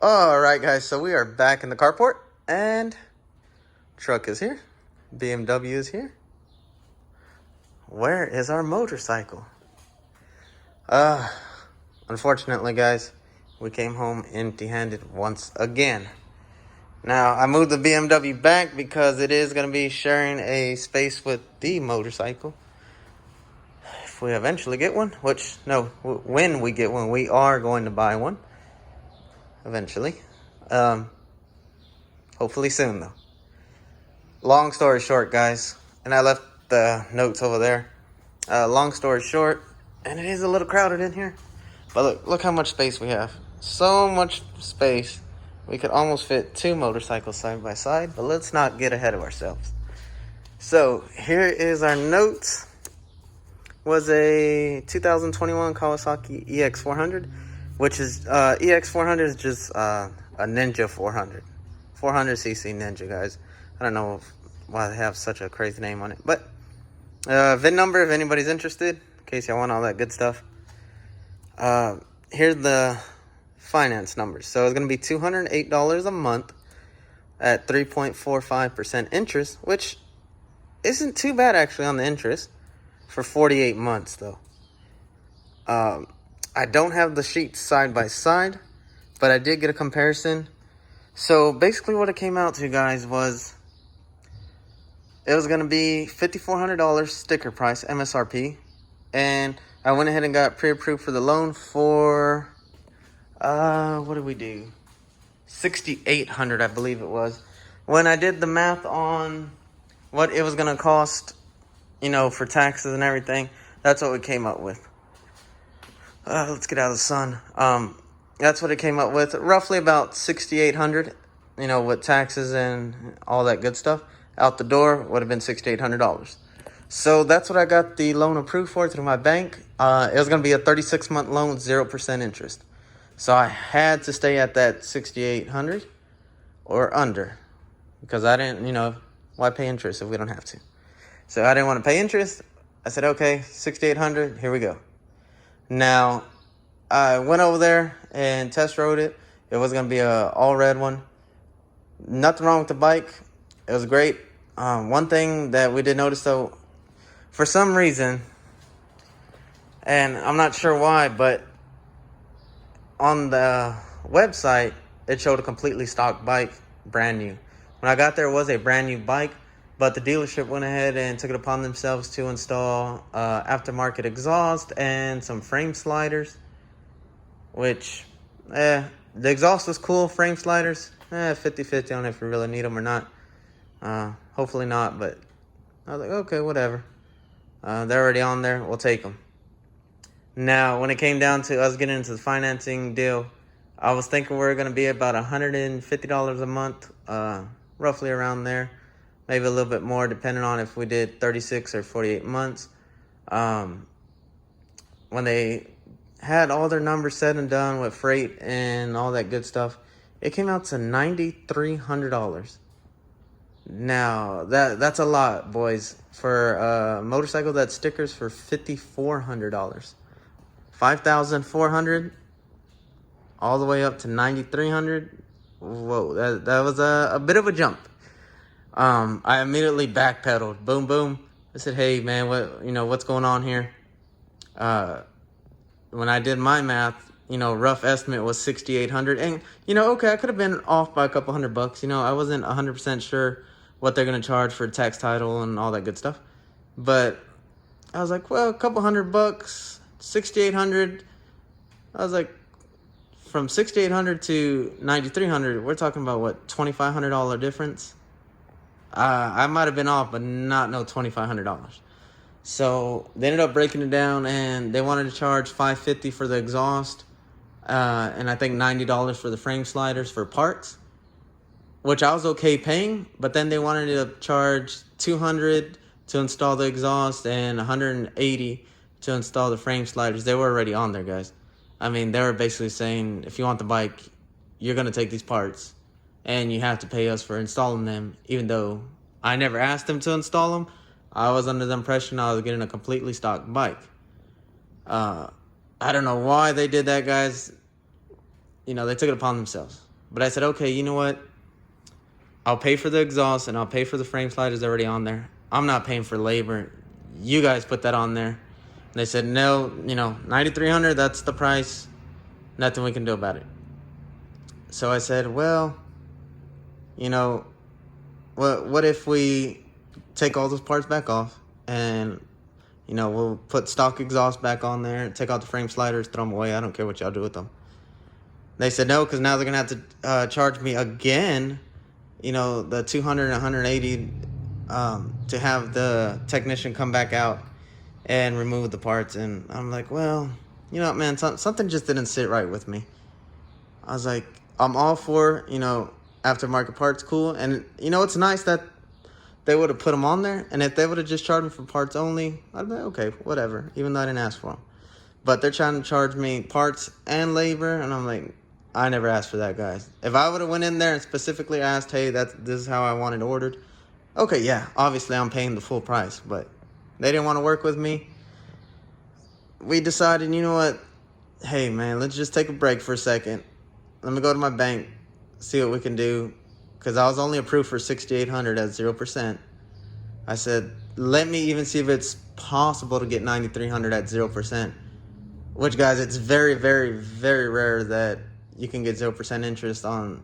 Alright guys, so we are back in the carport and truck is here. BMW is here. Where is our motorcycle? Unfortunately guys, we came home empty-handed once again. Now, I moved the BMW back because it is going to be sharing a space with the motorcycle. If we eventually get one, when we get one, we are going to buy one. Eventually. Hopefully soon though. Long story short, guys, and I left the notes over there. Long story short, and it is a little crowded in here, but look how much space we have. So much space. We could almost fit two motorcycles side by side, but let's not get ahead of ourselves. So here is our notes. Was a 2021 Kawasaki EX400, which is EX400 is just a Ninja 400, 400cc Ninja, guys. I don't know why they have such a crazy name on it, but VIN number if anybody's interested, in case y'all want all that good stuff. Here's the finance numbers. So it's going to be $208 a month at 3.45% interest, which isn't too bad actually on the interest for 48 months though. I don't have the sheets side by side, but I did get a comparison. So basically what it came out to, guys, was it was going to be $5,400 sticker price, MSRP. And I went ahead and got pre-approved for the loan for, what did we do? $6,800, I believe it was. When I did the math on what it was going to cost, you know, for taxes and everything, that's what we came up with. Let's get out of the sun. That's what it came up with. Roughly about $6,800, you know, with taxes and all that good stuff. Out the door would have been $6,800. So that's what I got the loan approved for through my bank. It was going to be a 36-month loan with 0% interest. So I had to stay at that $6,800 or under, because I didn't, you know, why pay interest if we don't have to? So I didn't want to pay interest. I said, okay, $6,800, here we go. Now, I went over there and test rode it. It was going to be a all red one. Nothing wrong with the bike. It was great. One thing that we did notice though, for some reason, and I'm not sure why, but on the website, it showed a completely stock bike, brand new. When I got there, it was a brand new bike, but the dealership went ahead and took it upon themselves to install aftermarket exhaust and some frame sliders, which, the exhaust was cool, frame sliders, 50-50 on if you really need them or not. Hopefully not, but I was like, okay, whatever. They're already on there, we'll take them. Now, when it came down to us getting into the financing deal, I was thinking we were going to be about $150 a month, roughly around there. Maybe a little bit more, depending on if we did 36 or 48 months. When they had all their numbers said and done with freight and all that good stuff, it came out to $9,300. Now, that's a lot, boys. For a motorcycle that stickers for $5,400. $5,400 all the way up to $9,300. Whoa, that was a bit of a jump. I immediately backpedaled. Boom, boom. I said, hey, man, what's going on here? When I did my math, rough estimate was $6,800. And, okay, I could have been off by a couple $100. I wasn't 100% sure what they're going to charge for tax, title, and all that good stuff. But I was like, well, a couple $100, $6,800. I was like, from $6,800 to $9,300, we're talking about, what, $2,500 difference? I might have been off, but not no $2,500. So they ended up breaking it down, and they wanted to charge $550 for the exhaust, and I think $90 for the frame sliders for parts, which I was okay paying. But then they wanted to charge $200 to install the exhaust and $180 to install the frame sliders. They were already on there, guys. I mean, they were basically saying, if you want the bike, you're going to take these parts, and you have to pay us for installing them, even though I never asked them to install them. I was under the impression I was getting a completely stock bike. I don't know why they did that, guys. They took it upon themselves. But I said, okay, you know what? I'll pay for the exhaust and I'll pay for the frame sliders already on there. I'm not paying for labor. You guys put that on there. And they said, no, you know, $9,300, that's the price. Nothing we can do about it. So I said, well, you know, what if we take all those parts back off and, you know, we'll put stock exhaust back on there, take out the frame sliders, throw them away. I don't care what y'all do with them. They said no, because now they're going to have to charge me again, you know, the $200 and $180 to have the technician come back out and remove the parts. And I'm like, well, you know what, man, something just didn't sit right with me. I was like, I'm all for, you know, aftermarket parts, cool. And, you know, it's nice that they would have put them on there. And if they would have just charged me for parts only, I'd be like, okay, whatever, even though I didn't ask for them. But they're trying to charge me parts and labor, and I'm like, I never asked for that, guys. If I would have went in there and specifically asked, hey, this is how I want it ordered, okay, yeah, obviously I'm paying the full price. But they didn't want to work with me. We decided, you know what, hey, man, let's just take a break for a second. Let me go to my bank, see what we can do, because I was only approved for $6,800 at 0%. I said, let me even see if it's possible to get $9,300 at 0%. Which, guys, it's very, very, very rare that you can get 0% interest on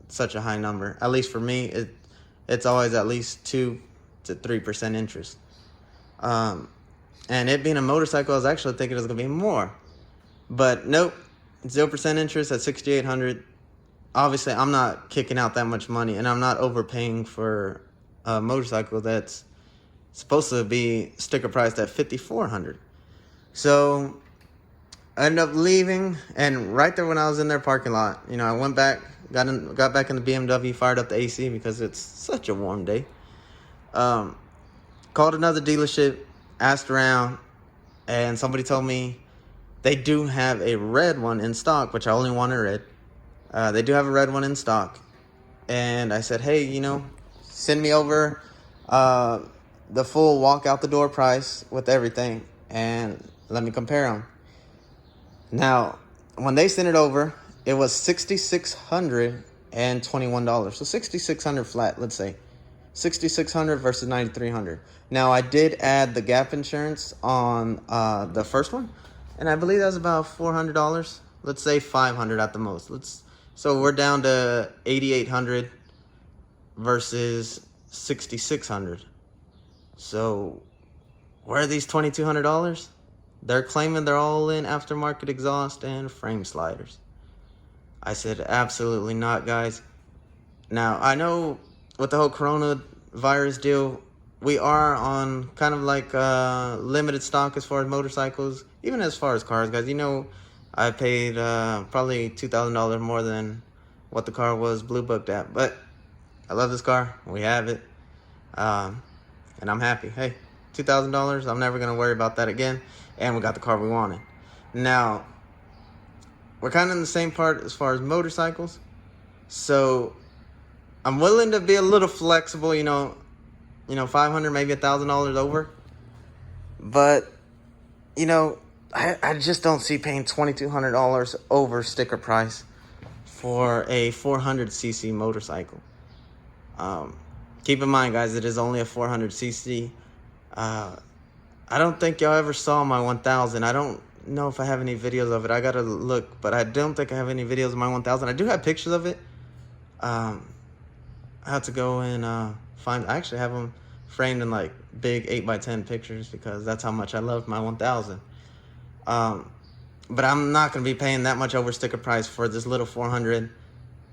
such a high number. At least for me, it's always at least 2 to 3% interest. And it being a motorcycle, I was actually thinking it was going to be more. But nope, 0% interest at $6,800. Obviously, I'm not kicking out that much money, and I'm not overpaying for a motorcycle that's supposed to be sticker priced at $5,400. So I ended up leaving, and right there when I was in their parking lot, you know, I went back, got back in the BMW, fired up the AC because it's such a warm day. Called another dealership, asked around, and somebody told me they do have a red one in stock, which I only wanted red. They do have a red one in stock. And I said, hey, you know, send me over the full walk out the door price with everything, and let me compare them. Now, when they sent it over, it was $6,621. So $6,600 flat, let's say. $6,600 versus $9,300. Now, I did add the gap insurance on the first one, and I believe that was about $400. Let's say $500 at the most. So we're down to $8,800 versus $6,600. So where are these $2,200? They're claiming they're all in aftermarket exhaust and frame sliders. I said, absolutely not, guys. Now, I know with the whole coronavirus deal, we are on kind of like limited stock as far as motorcycles, even as far as cars, guys. You know, I paid probably $2,000 more than what the car was blue booked at. But I love this car. We have it. And I'm happy. Hey, $2,000, I'm never going to worry about that again. And we got the car we wanted. Now, we're kind of in the same part as far as motorcycles. So I'm willing to be a little flexible, you know, $500, maybe $1,000 over. But, you know, I just don't see paying $2,200 over sticker price for a 400cc motorcycle. Keep in mind, guys, it is only a 400cc. I don't think y'all ever saw my 1000. I don't know if I have any videos of it. I gotta look, but I don't think I have any videos of my 1000. I do have pictures of it. I have to go and I actually have them framed in like big 8x10 pictures because that's how much I love my 1000. But I'm not gonna be paying that much over sticker price for this little 400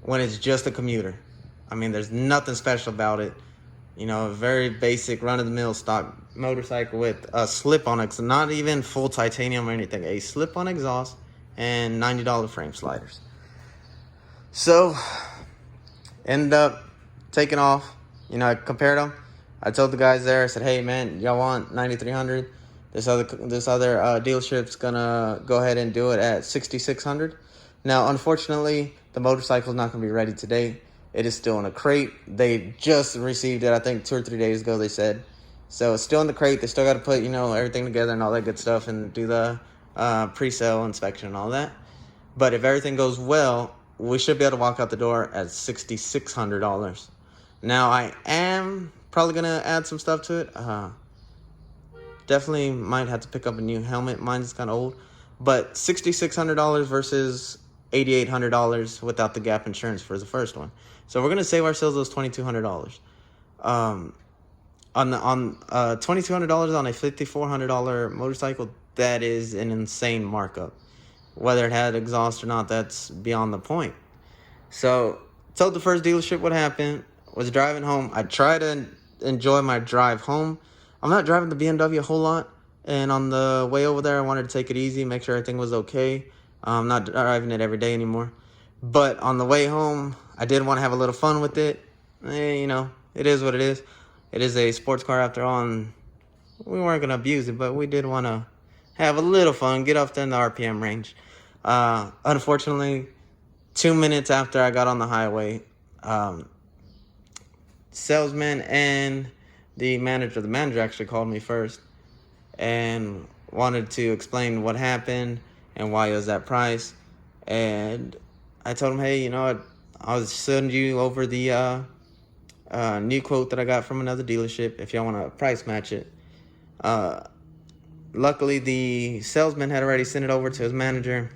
when it's just a commuter. I mean, there's nothing special about it. You know, a very basic run-of-the-mill stock motorcycle with a slip-on, not even full titanium or anything, a slip-on exhaust and $90 frame sliders. So, ended up taking off. You know, I compared them. I told the guys there, I said, hey, man, y'all want $9,300? This other dealership's gonna go ahead and do it at $6,600. Now, unfortunately, the motorcycle's not gonna be ready today. It is still in a crate. They just received it, I think 2 or 3 days ago, they said. So it's still in the crate. They still got to put, you know, everything together and all that good stuff and do the pre-sale inspection and all that. But if everything goes well, we should be able to walk out the door at $6,600. Now, I am probably going to add some stuff to it. Definitely might have to pick up a new helmet. Mine's kind of old. But $6,600 versus $8,800 without the gap insurance for the first one. So we're going to save ourselves those $2,200. On $2,200 on a $5,400 motorcycle, that is an insane markup. Whether it had exhaust or not, that's beyond the point. So, told the first dealership what happened. Was driving home. I try to enjoy my drive home. I'm not driving the BMW a whole lot. And on the way over there, I wanted to take it easy, make sure everything was okay. I'm not driving it every day anymore. But on the way home, I did want to have a little fun with it. You know, it is what it is. It is a sports car after all, and we weren't going to abuse it, but we did want to have a little fun, get up there in the RPM range. Unfortunately, 2 minutes after I got on the highway, salesman and the manager actually called me first and wanted to explain what happened and why it was that price. And I told him, hey, you know what, I'll send you over the new quote that I got from another dealership if y'all want to price match it. Luckily, the salesman had already sent it over to his manager,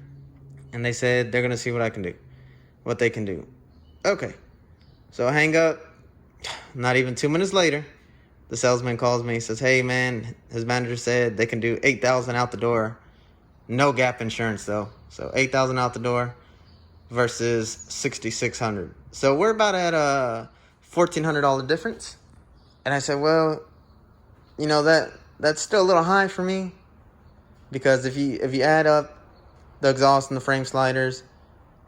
and they said they're going to see what they can do. Okay, so I hang up. Not even 2 minutes later, the salesman calls me. He says, hey, man, his manager said they can do $8,000 out the door. No gap insurance, though. So $8,000 out the door versus $6,600. So we're about at a $1,400 difference. And I said, well, you know, that's still a little high for me, because if you add up the exhaust and the frame sliders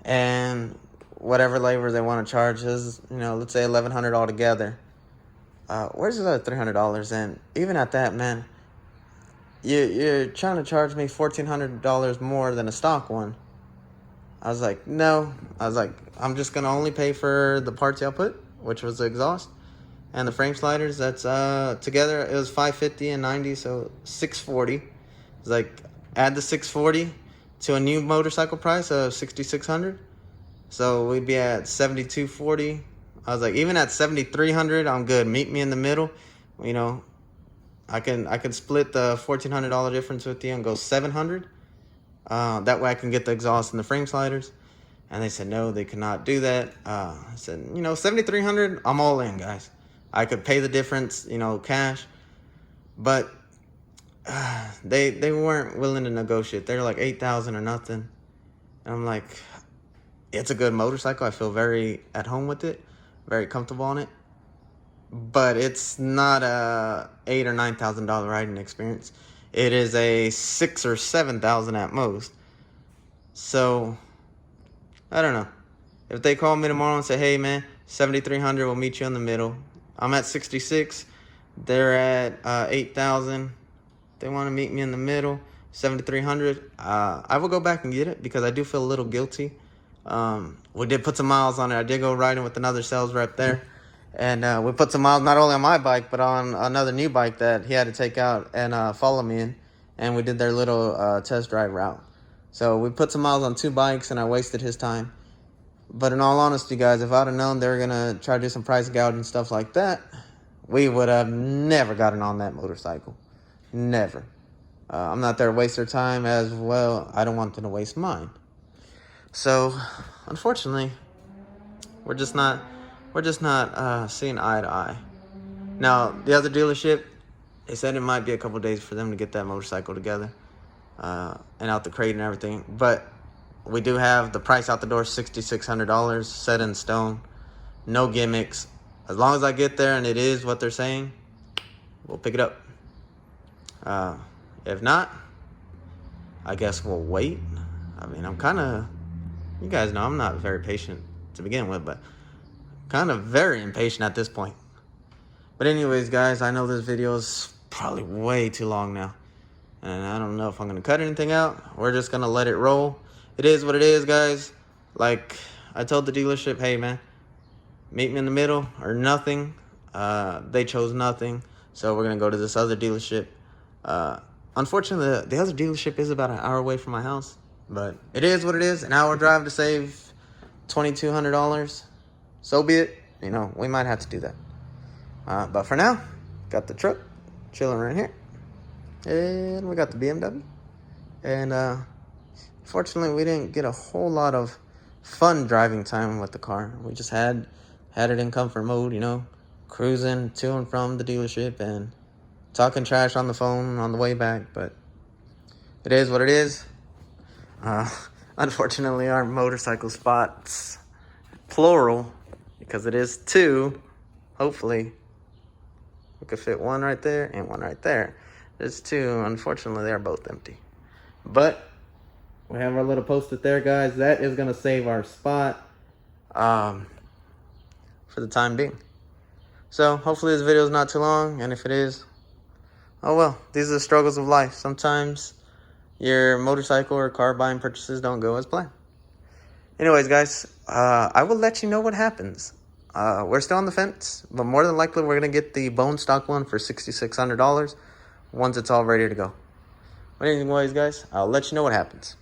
and whatever labor they want to charge is, you know, let's say $1,100 altogether. Where's the other $300? And even at that, man, you're trying to charge me $1,400 more than a stock one. I was like, no. I was like, I'm just gonna only pay for the parts y'all put, which was the exhaust and the frame sliders. That's together it was $550 and $90, so $640. It's like, add the $640 to a new motorcycle price of $6,600. So we'd be at $7,240. I was like, even at $7,300, I'm good. Meet me in the middle. You know, I can split the $1,400 difference with you and go $700. That way I can get the exhaust and the frame sliders. And they said no, they could not do that. I said, you know, $7,300, I'm all in, guys. I could pay the difference, you know, cash. But they weren't willing to negotiate. They're like $8,000 or nothing. And I'm like, it's a good motorcycle. I feel very at home with it, very comfortable on it. But it's not a $8,000 or $9,000 riding experience. It is a $6,000 or $7,000 at most. So I don't know. If they call me tomorrow and say, hey man, $7,300, we'll meet you in the middle. I'm at 66. They're at 8,000. They want to meet me in the middle, $7,300. I will go back and get it because I do feel a little guilty. We did put some miles on it. I did go riding with another sales rep there. And we put some miles not only on my bike, but on another new bike that he had to take out and follow me in. And we did their little test drive route. So we put some miles on two bikes, and I wasted his time. But in all honesty, guys, if I'd have known they were going to try to do some price gouge and stuff like that, we would have never gotten on that motorcycle. Never. I'm not there to waste their time as well. I don't want them to waste mine. So, unfortunately, we're just not seeing eye to eye. Now, the other dealership, they said it might be a couple days for them to get that motorcycle together and out the crate and everything. But we do have the price out the door, $6,600, set in stone, no gimmicks. As long as I get there and it is what they're saying, we'll pick it up. If not, I guess we'll wait. I mean, you guys know I'm not very patient to begin with, but kind of very impatient at this point. But anyways, guys, I know this video is probably way too long now, and I don't know if I'm going to cut anything out. We're just going to let it roll. It is what it is, guys. Like I told the dealership, hey, man, meet me in the middle or nothing. They chose nothing, so we're going to go to this other dealership. Unfortunately, the other dealership is about an hour away from my house, but it is what it is. An hour drive to save $2,200, so be it. You know, we might have to do that. But for now, got the truck chilling right here. And we got the BMW. And fortunately, we didn't get a whole lot of fun driving time with the car. We just had it in comfort mode, you know, cruising to and from the dealership and talking trash on the phone on the way back. But it is what it is. Unfortunately, our motorcycle spots, plural, because it is two. Hopefully, we could fit one right there and one right there. There's two. Unfortunately, they're both empty. But we have our little post-it there, guys. That is going to save our spot for the time being. So hopefully this video is not too long. And if it is, oh well. These are the struggles of life. Sometimes your motorcycle or car buying purchases don't go as planned. Anyways, guys, I will let you know what happens. We're still on the fence, but more than likely we're going to get the bone stock one for $6,600 once it's all ready to go. But anyways, guys, I'll let you know what happens.